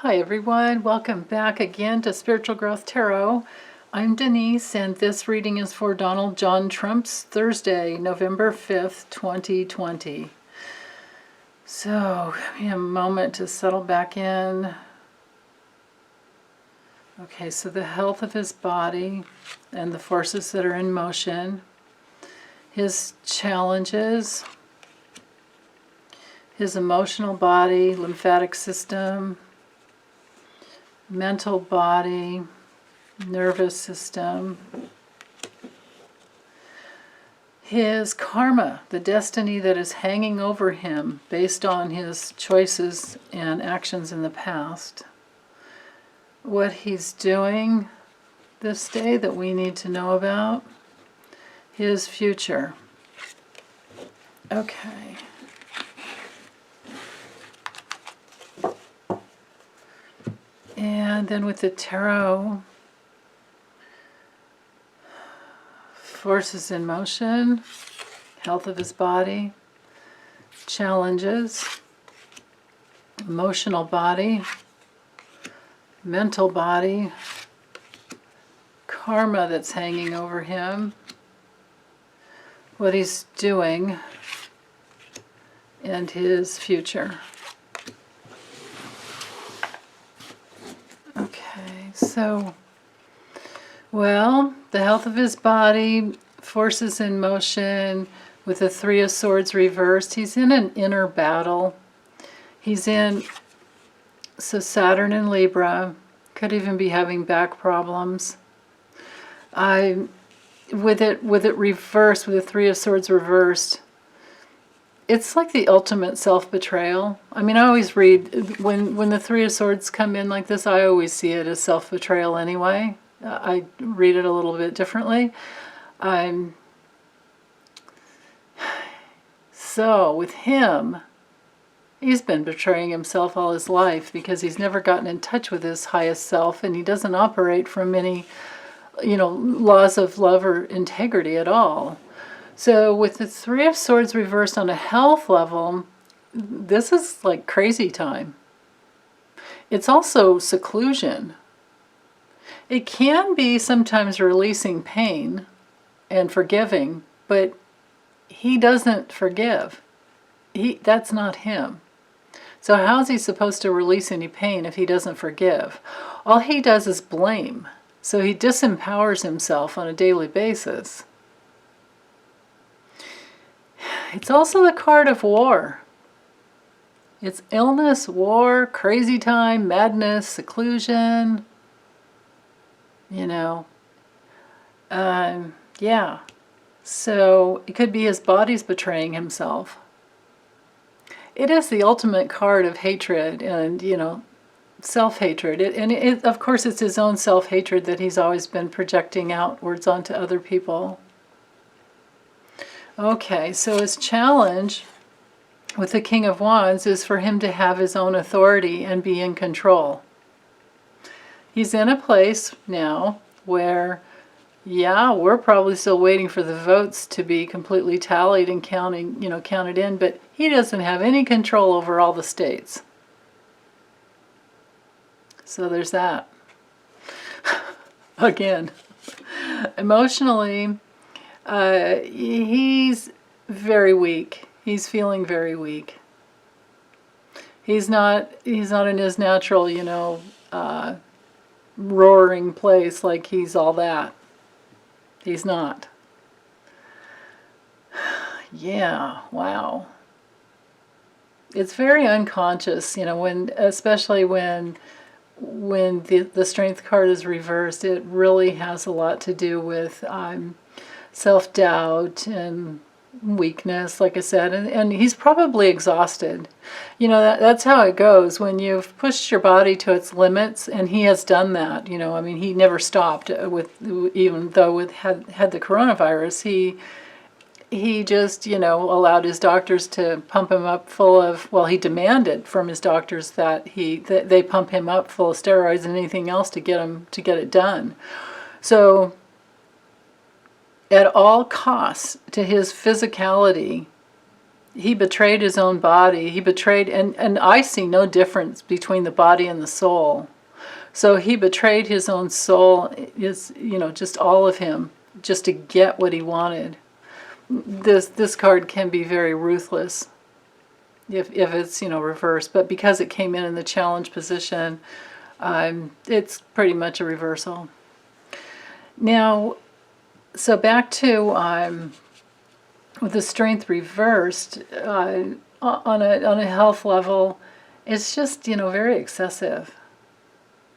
Hi everyone, welcome back again to Spiritual Growth Tarot. I'm Denise and this reading is for Donald John Trump's Thursday, November 5th, 2020. So, give me a moment to settle back in. Okay, so the health of his body and the forces that are in motion, his challenges, his emotional body, lymphatic system, mental body, nervous system, his karma, the destiny that is hanging over him based on his choices and actions in the past, what he's doing this day that we need to know about, his future. Okay. And then with the tarot, forces in motion, health of his body, challenges, emotional body, mental body, karma that's hanging over him, what he's doing, and his future. Okay, so, well, the health of his body, forces in motion, with the Three of Swords reversed. He's in an inner battle. He's in, so Saturn in Libra, could even be having back problems. With it reversed, with the Three of Swords reversed, it's like the ultimate self-betrayal. I mean, I always read, when the Three of Swords come in like this, I always see it as self-betrayal anyway. I read it a little bit differently. So, with him, he's been betraying himself all his life because he's never gotten in touch with his highest self, and he doesn't operate from any, laws of love or integrity at all. So with the Three of Swords reversed on a health level, this is like crazy time. It's also seclusion. It can be sometimes releasing pain and forgiving, but he doesn't forgive. That's not him. So how's he supposed to release any pain if he doesn't forgive? All he does is blame. So he disempowers himself on a daily basis. It's also the card of war. It's illness, war, crazy time, madness, seclusion. Yeah. So it could be his body's betraying himself. It is the ultimate card of hatred and, self-hatred. Of course, it's his own self-hatred that he's always been projecting outwards onto other people. Okay, so his challenge with the King of Wands is for him to have his own authority and be in control. He's in a place now where, we're probably still waiting for the votes to be completely tallied and counted in, but he doesn't have any control over all the states. So there's that. Again, emotionally, he's very weak. He's feeling very weak. He's not in his natural, roaring place like he's all that. He's not. Yeah, wow. It's very unconscious, especially when the Strength card is reversed. It really has a lot to do with self-doubt and weakness, like I said, and he's probably exhausted. That's how it goes when you've pushed your body to its limits, and he has done that. He never stopped even though had the coronavirus. He just, allowed his doctors to pump him up full of, he demanded from his doctors that they pump him up full of steroids and anything else to get it done. So at all costs to his physicality, he betrayed his own body. He betrayed, and I see no difference between the body and the soul. So he betrayed his own soul, just all of him, just to get what he wanted. This card can be very ruthless if it's, reversed. But because it came in the challenge position, it's pretty much a reversal. Now, so back to with the strength reversed, on a health level, it's just, very excessive.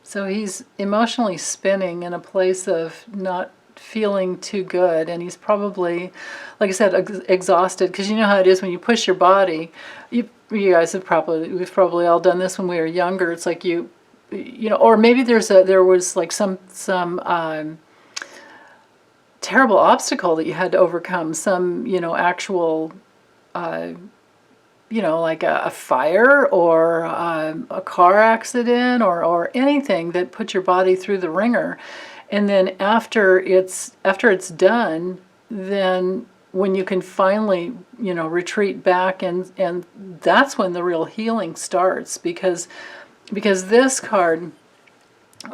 So he's emotionally spinning in a place of not feeling too good, and he's probably, like I said, exhausted, because you know how it is when you push your body. You guys we've probably all done this when we were younger. It's like or maybe there was like some terrible obstacle that you had to overcome, some actual like a fire or a car accident or anything that put your body through the ringer. And then after it's done, then when you can finally retreat back, and that's when the real healing starts, because this card,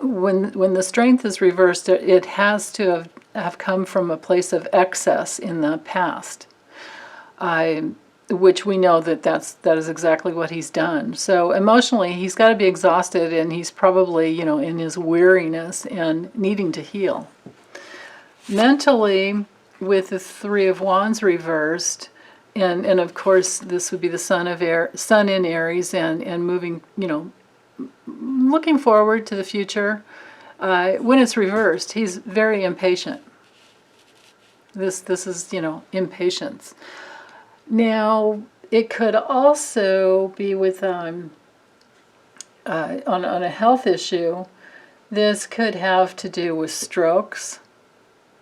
when the strength is reversed, it has to have come from a place of excess in the past, which we know that is exactly what he's done. So emotionally, he's got to be exhausted, and he's probably in his weariness and needing to heal. Mentally, with the Three of Wands reversed, and of course this would be the Sun in Aries, and moving, looking forward to the future. When it's reversed, he's very impatient. This is impatience. Now, it could also be with on a health issue. This could have to do with strokes,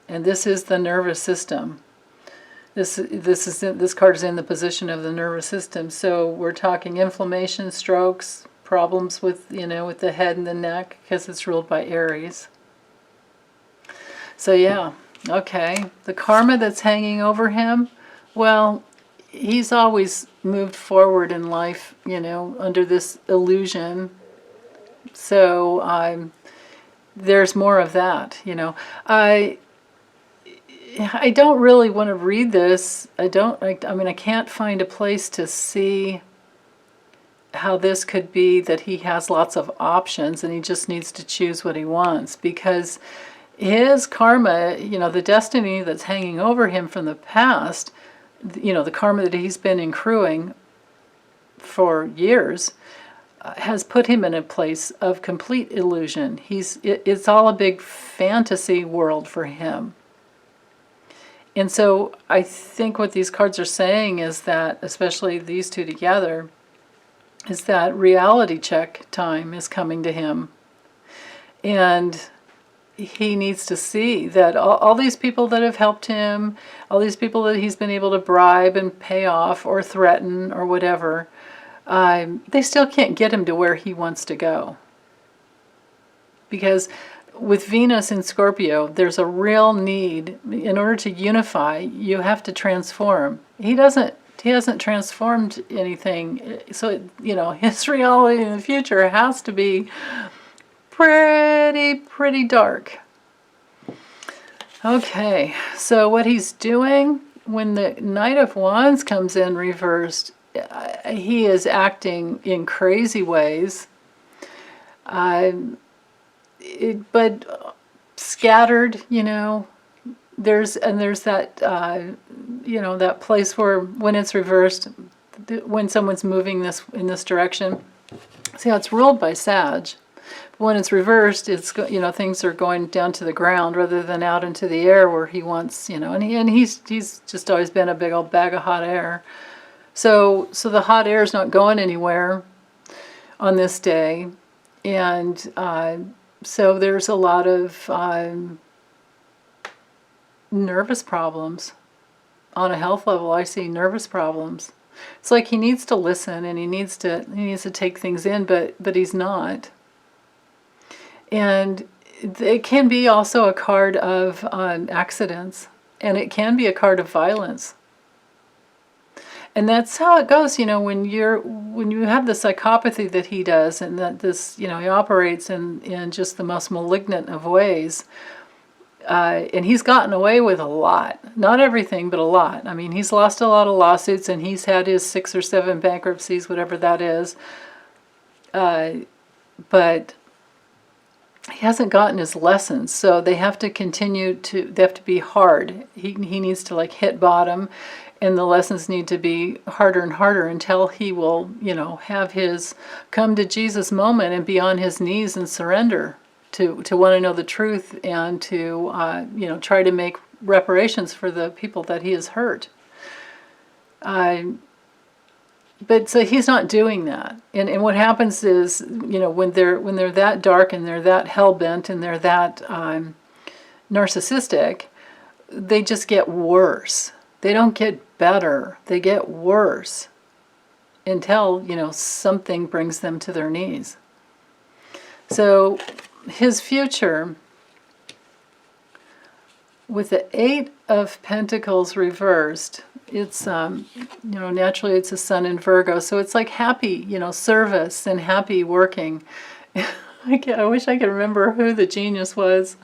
and this is the nervous system. This card is in the position of the nervous system. So we're talking inflammation, strokes, problems with the head and the neck, because it's ruled by Aries. So yeah, okay, the karma that's hanging over him, well, he's always moved forward in life, under this illusion. So there's more of that, I don't really want to read this. I can't find a place to see how this could be that he has lots of options and he just needs to choose what he wants, because his karma, the destiny that's hanging over him from the past, the karma that he's been accruing for years, has put him in a place of complete illusion. It's all a big fantasy world for him. And so I think what these cards are saying is that, especially these two together, is that reality check time is coming to him. And he needs to see that all these people that have helped him, all these people that he's been able to bribe and pay off or threaten or whatever, they still can't get him to where he wants to go. Because with Venus in Scorpio, there's a real need. In order to unify, you have to transform. He hasn't transformed anything. So, his reality in the future has to be pretty dark. Okay, so what he's doing when the Knight of Wands comes in reversed, he is acting in crazy ways, but scattered. There's that that place where when it's reversed, when someone's moving in this direction. See how it's ruled by Sag. When it's reversed, it's things are going down to the ground rather than out into the air where he wants, and he's just always been a big old bag of hot air. So the hot air is not going anywhere on this day, and so there's a lot of nervous problems. On a health level, I see nervous problems. It's like he needs to listen and he needs to take things in, but he's not. And it can be also a card of accidents, and it can be a card of violence. And that's how it goes, when you have the psychopathy that he does, and that this, he operates in just the most malignant of ways. And he's gotten away with a lot. Not everything, but a lot. I mean, he's lost a lot of lawsuits, and he's had his 6 or 7 bankruptcies, whatever that is. But he hasn't gotten his lessons, so they have to they have to be hard. He needs to hit bottom, and the lessons need to be harder and harder until he will, have his come to Jesus moment and be on his knees and surrender to want to know the truth, and to, try to make reparations for the people that he has hurt. But so he's not doing that. And what happens is, when they're that dark, and they're that hell-bent, and they're that narcissistic, they just get worse. They don't get better. They get worse until, something brings them to their knees. So his future, with the 8 of Pentacles reversed, it's, naturally it's a sun in Virgo, so it's like happy, service and happy working. I wish I could remember who the genius was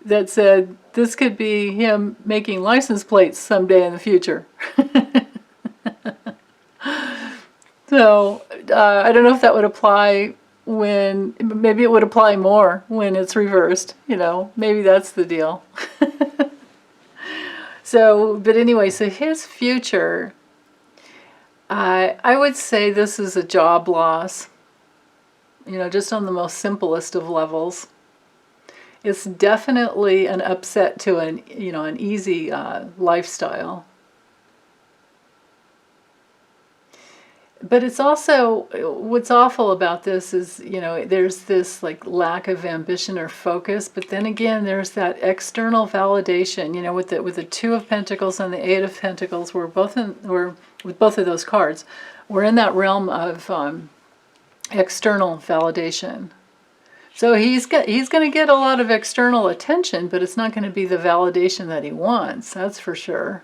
that said this could be him making license plates someday in the future. So, I don't know if that would apply maybe it would apply more when it's reversed, maybe that's the deal. So, but anyway, so his future, I would say this is a job loss, just on the most simplest of levels. It's definitely an upset to an easy lifestyle. But it's also, what's awful about this is, there's this lack of ambition or focus, but then again, there's that external validation, with the 2 of Pentacles and the 8 of Pentacles, with both of those cards, we're in that realm of external validation. So he's going to get a lot of external attention, but it's not going to be the validation that he wants, that's for sure.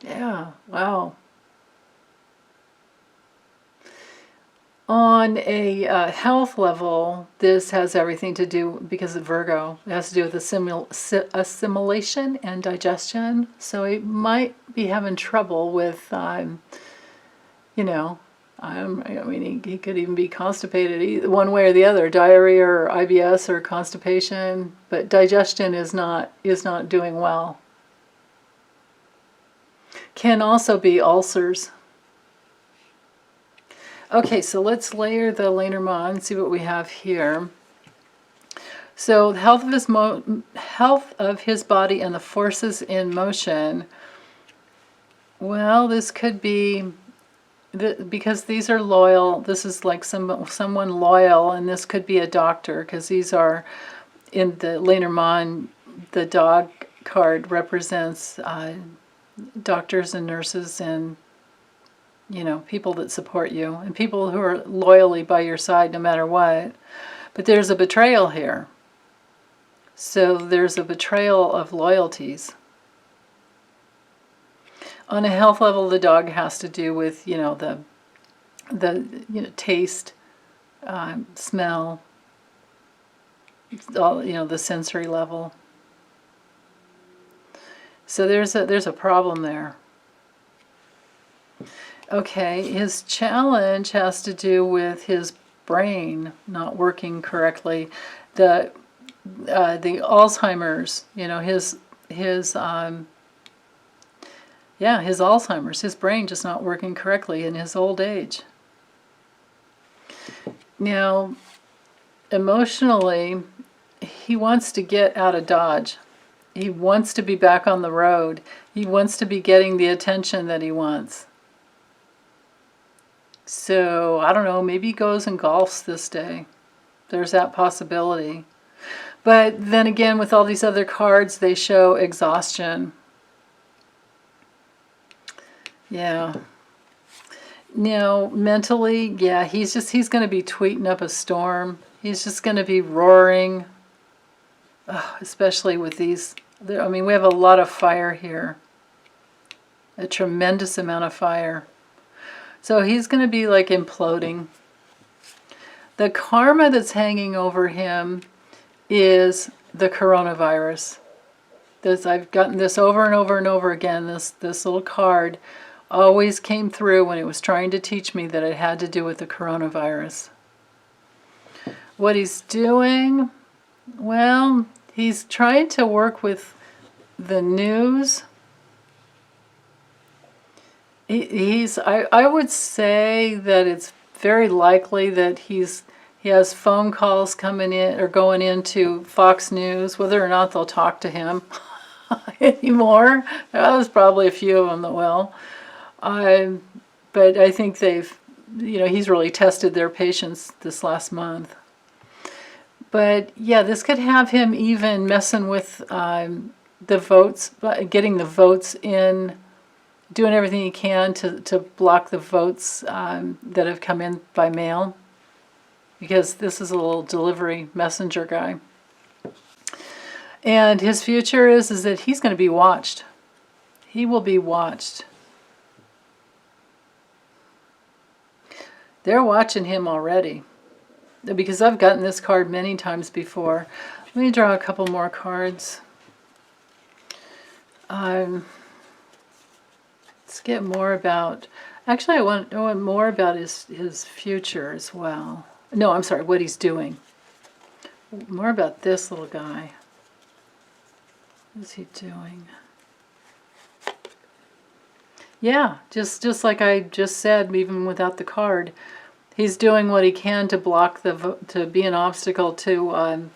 Yeah, wow. On a health level, this has everything to do, because of Virgo, it has to do with assimilation and digestion. So he might be having trouble with, he could even be constipated, one way or the other, diarrhea or IBS or constipation, but digestion is not doing well. Can also be ulcers. Okay, so let's layer the Lenormand and see what we have here. So the health of his body and the forces in motion. Well, this could be, because these are loyal, this is like someone loyal, and this could be a doctor, because these are, in the Lenormand, the dog card represents doctors and nurses and, people that support you, and people who are loyally by your side no matter what. But there's a betrayal here. So there's a betrayal of loyalties. On a health level, the dog has to do with, the taste, smell, all, the sensory level. So there's a problem there. Okay, his challenge has to do with his brain not working correctly. The Alzheimer's, his Alzheimer's, his brain just not working correctly in his old age. Now, emotionally, he wants to get out of Dodge. He wants to be back on the road. He wants to be getting the attention that he wants. So, I don't know, maybe he goes and golfs this day. There's that possibility. But then again, with all these other cards, they show exhaustion. Yeah. Now, mentally, yeah, he's going to be tweeting up a storm. He's just going to be roaring, especially with these I mean, we have a lot of fire here. A tremendous amount of fire. So he's going to be like imploding. The karma that's hanging over him is the coronavirus. I've gotten this over and over and over again. This little card always came through when it was trying to teach me that it had to do with the coronavirus. What he's doing, well, he's trying to work with the news. I would say that it's very likely that he has phone calls coming in or going into Fox News, whether or not they'll talk to him anymore. There's probably a few of them that will. But I think he's really tested their patience this last month. But yeah, this could have him even messing with the votes, getting the votes in, doing everything he can to block the votes that have come in by mail. Because this is a little delivery messenger guy. And his future is that he's going to be watched. He will be watched. They're watching him already. Because I've gotten this card many times before. Let me draw a couple more cards. Let's get more about... Actually, I want more about his future as well. No, I'm sorry, what he's doing. More about this little guy. What is he doing? Yeah, just like I just said, even without the card, he's doing what he can to block to be an obstacle to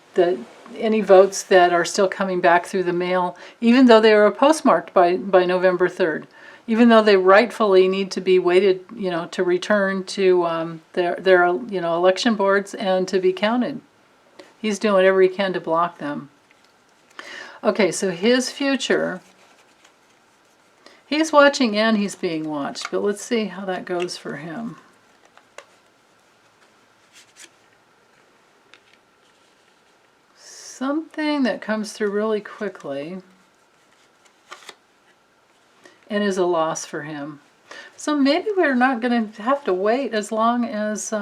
any votes that are still coming back through the mail, even though they were postmarked by November 3rd. Even though they rightfully need to be waited, to return to their election boards and to be counted. He's doing whatever he can to block them. Okay, so his future, he's watching and he's being watched, but let's see how that goes for him. Something that comes through really quickly and is a loss for him. So maybe we're not going to have to wait as long as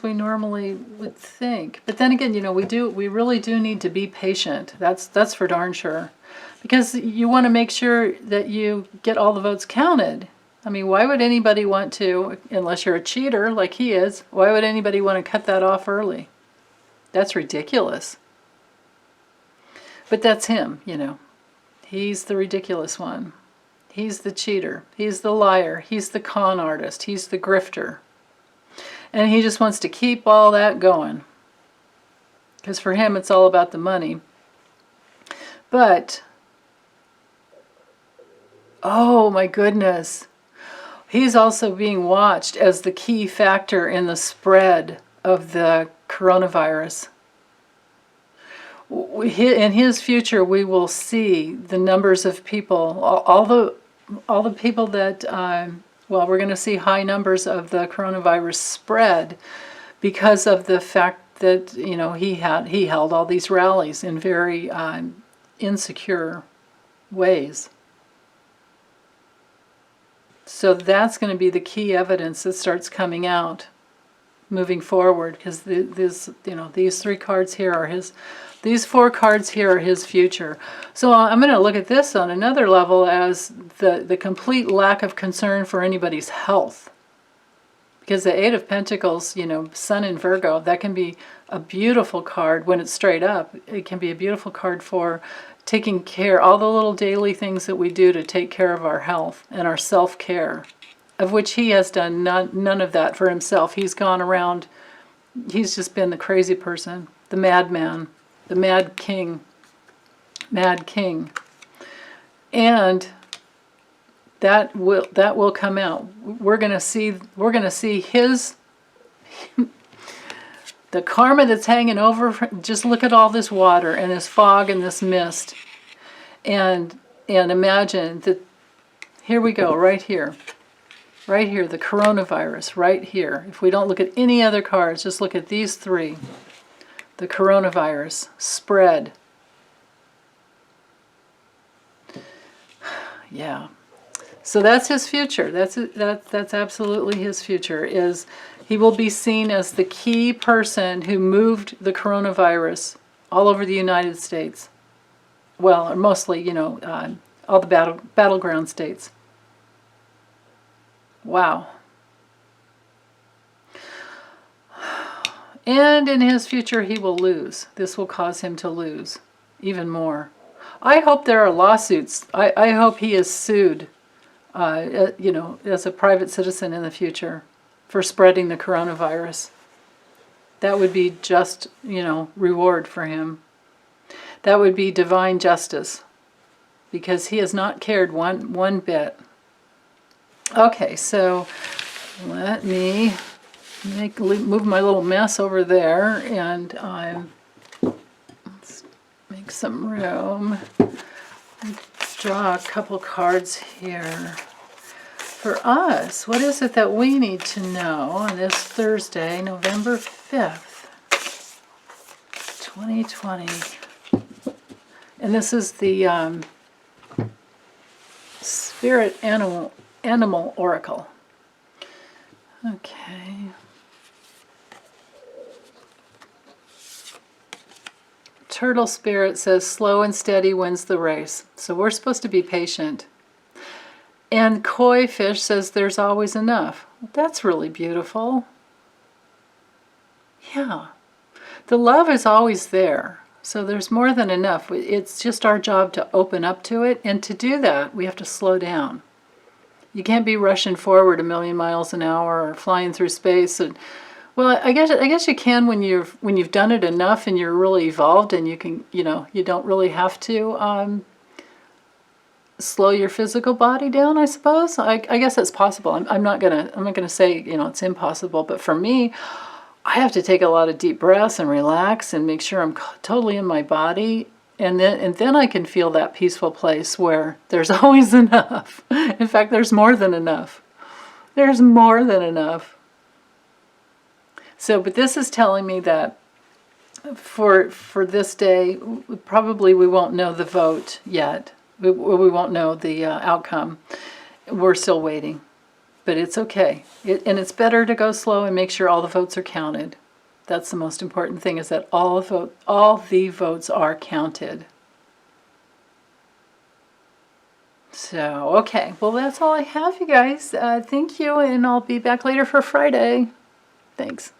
we normally would think. But then again, we really do need to be patient. That's for darn sure. Because you want to make sure that you get all the votes counted. I mean, why would anybody want to, unless you're a cheater like he is, why would anybody want to cut that off early? That's ridiculous. But that's him, He's the ridiculous one. He's the cheater. He's the liar. He's the con artist. He's the grifter. And he just wants to keep all that going. Because for him, it's all about the money. But, oh my goodness. He's also being watched as the key factor in the spread of the coronavirus. In his future, we will see the numbers of people, all the people that, we're going to see high numbers of the coronavirus spread because of the fact that, he held all these rallies in very insecure ways. So that's going to be the key evidence that starts coming out moving forward, because these three cards here are these four cards here are his future. So I'm going to look at this on another level as the complete lack of concern for anybody's health. Because the Eight of Pentacles, Sun in Virgo, that can be a beautiful card when it's straight up. It can be a beautiful card for taking care, all the little daily things that we do to take care of our health and our self-care, of which he has done none of that for himself. He's gone around, he's just been the crazy person, the madman, the mad king. And that will come out. We're going to see his the karma that's hanging over. Just look at all this water and this fog and this mist, and imagine that. Here we go, right here, the coronavirus, right here. If we don't look at any other cards, just look at these three. The coronavirus spread. Yeah. So that's his future. That's absolutely his future. Is he will be seen as the key person who moved the coronavirus all over the United States. Well, or mostly, you know, all the battleground states. Wow. And in his future, he will lose. This will cause him to lose even more. I hope there are lawsuits. I hope he is sued, you know, as a private citizen in the future for spreading the coronavirus. That would be just, you know, reward for him. That would be divine justice, because he has not cared one bit. Okay, so let me move my little mess over there, and let's make some room. Draw a couple cards here. For us, what is it that we need to know on this Thursday, November 5th, 2020? And this is the Spirit Animal Oracle. Okay. Turtle Spirit says slow and steady wins the race. So we're supposed to be patient. And Koi Fish says there's always enough. That's really beautiful. Yeah. The love is always there. So there's more than enough. It's just our job to open up to it. And to do that, we have to slow down. You can't be rushing forward 1,000,000 miles an hour or flying through space. And well, I guess you can when you've done it enough and you're really evolved, and you can, you know, you don't really have to slow your physical body down, I suppose. I guess it's possible. I'm not gonna say, you know, it's impossible, but for me, I have to take a lot of deep breaths and relax and make sure I'm totally in my body, and then I can feel that peaceful place where there's always enough. In fact, there's more than enough. There's more than enough. So, but this is telling me that for this day, probably we won't know the vote yet. We won't know the outcome. We're still waiting. But it's okay. And it's better to go slow and make sure all the votes are counted. That's the most important thing, is that all the votes are counted. So, okay. Well, that's all I have, you guys. Thank you, and I'll be back later for Friday. Thanks.